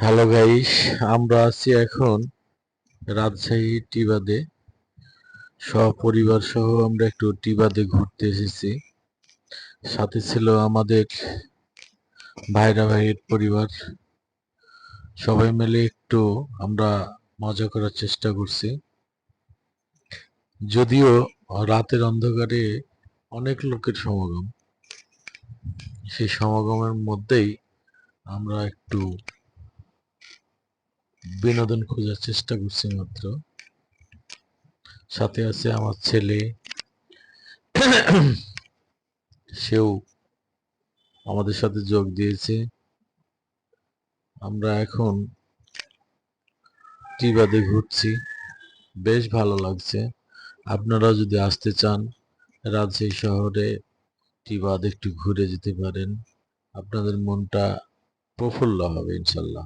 Hello guys, আমরা আছি এখন রাজশাহী টিবাদে। সপরিবার সহ আমরা একটু টিবাদে ঘুরতে এসেছি। সাথে ছিল আমাদের ভাইরা ভাইয়ের পরিবার। সবাই মিলে একটু আমরা মজা করার চেষ্টা করছি। যদিও রাতের অন্ধকারে অনেক লোকের সমাগম, সেই সমাগমের মধ্যেই আমরা একটু বিনোদন খোঁজার চেষ্টা করছি মাত্র। সাথে আছে আমার ছেলে, সেও আমাদের সাথে যোগ দিয়েছে। আমরা এখন টিবাদে ঘুরছি, বেশ ভালো লাগছে। আপনারা যদি আসতে চান রাজশাহী শহরে টিবাদ একটু ঘুরে যেতে পারেন, আপনাদের মনটা প্রফুল্ল হবে ইনশাল্লাহ।